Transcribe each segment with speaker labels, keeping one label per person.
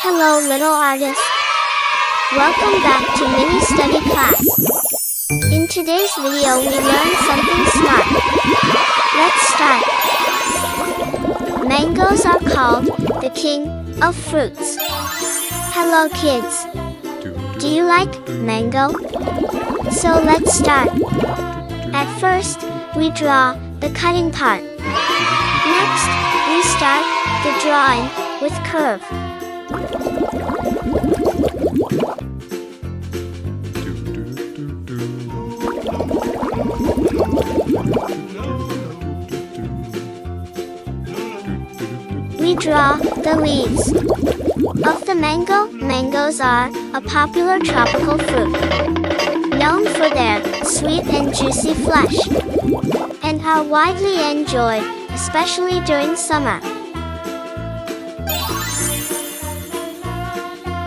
Speaker 1: Hello little artists. Welcome back to mini study class. In today's video we learn something smart. Let's start. Mangoes are called the king of fruits. Hello kids. Do you like mango? So let's start. At first, we draw the cutting part. Next, we start the drawing with curve. We draw the leaves of the mango. Mangoes are a popular tropical fruit, known for their sweet and juicy flesh, and are widely enjoyed, especially during summer.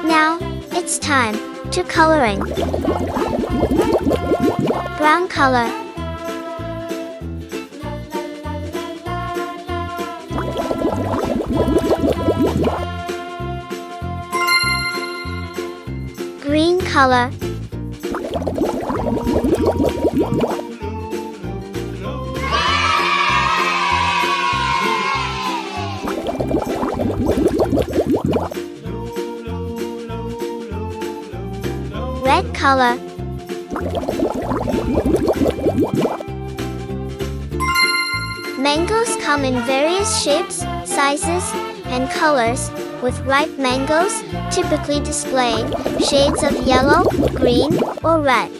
Speaker 1: Now, it's time to coloring. Brown color. Green color. Red color. Mangoes come in various shapes, sizes, and colors, with ripe mangoes typically displaying shades of yellow, green, or red.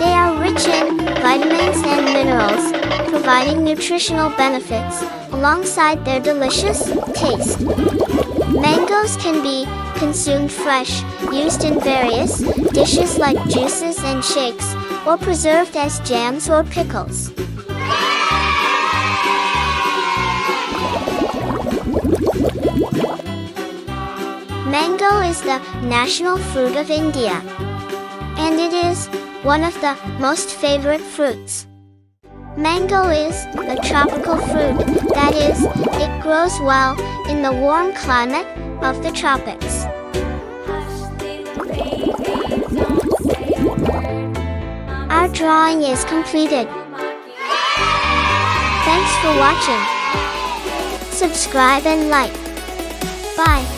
Speaker 1: They are rich in vitamins and minerals, providing nutritional benefits alongside their delicious taste. Mangoes can be consumed fresh, used in various dishes like juices and shakes, or preserved as jams or pickles. Mango is the national fruit of India, and it is one of the most favorite fruits. Mango is a tropical fruit, that is, it grows well in the warm climate of the tropics. Our drawing is completed. Thanks for watching. Subscribe and like. Bye.